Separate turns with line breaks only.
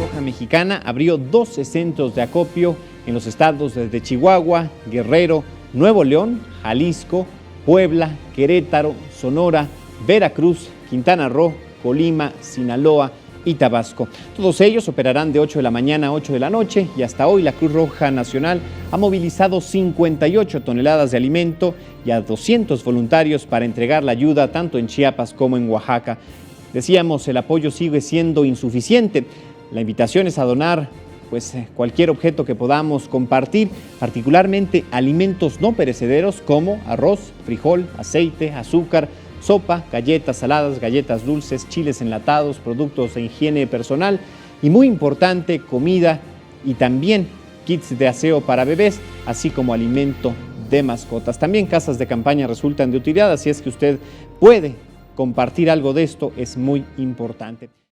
Roja Mexicana abrió 12 centros de acopio en los estados de Chihuahua, Guerrero, Nuevo León, Jalisco, Puebla, Querétaro, Sonora, Veracruz, Quintana Roo, Colima, Sinaloa y Tabasco. Todos ellos operarán de 8 de la mañana a 8 de la noche y hasta hoy la Cruz Roja Nacional ha movilizado 58 toneladas de alimento y a 200 voluntarios para entregar la ayuda tanto en Chiapas como en Oaxaca. Decíamos, el apoyo sigue siendo insuficiente. La invitación es a donar cualquier objeto que podamos compartir, particularmente alimentos no perecederos como arroz, frijol, aceite, azúcar, sopa, galletas saladas, galletas dulces, chiles enlatados, productos de higiene personal y, muy importante, comida y también kits de aseo para bebés, así como alimento de mascotas. También casas de campaña resultan de utilidad, así es que usted puede compartir algo de esto, es muy importante.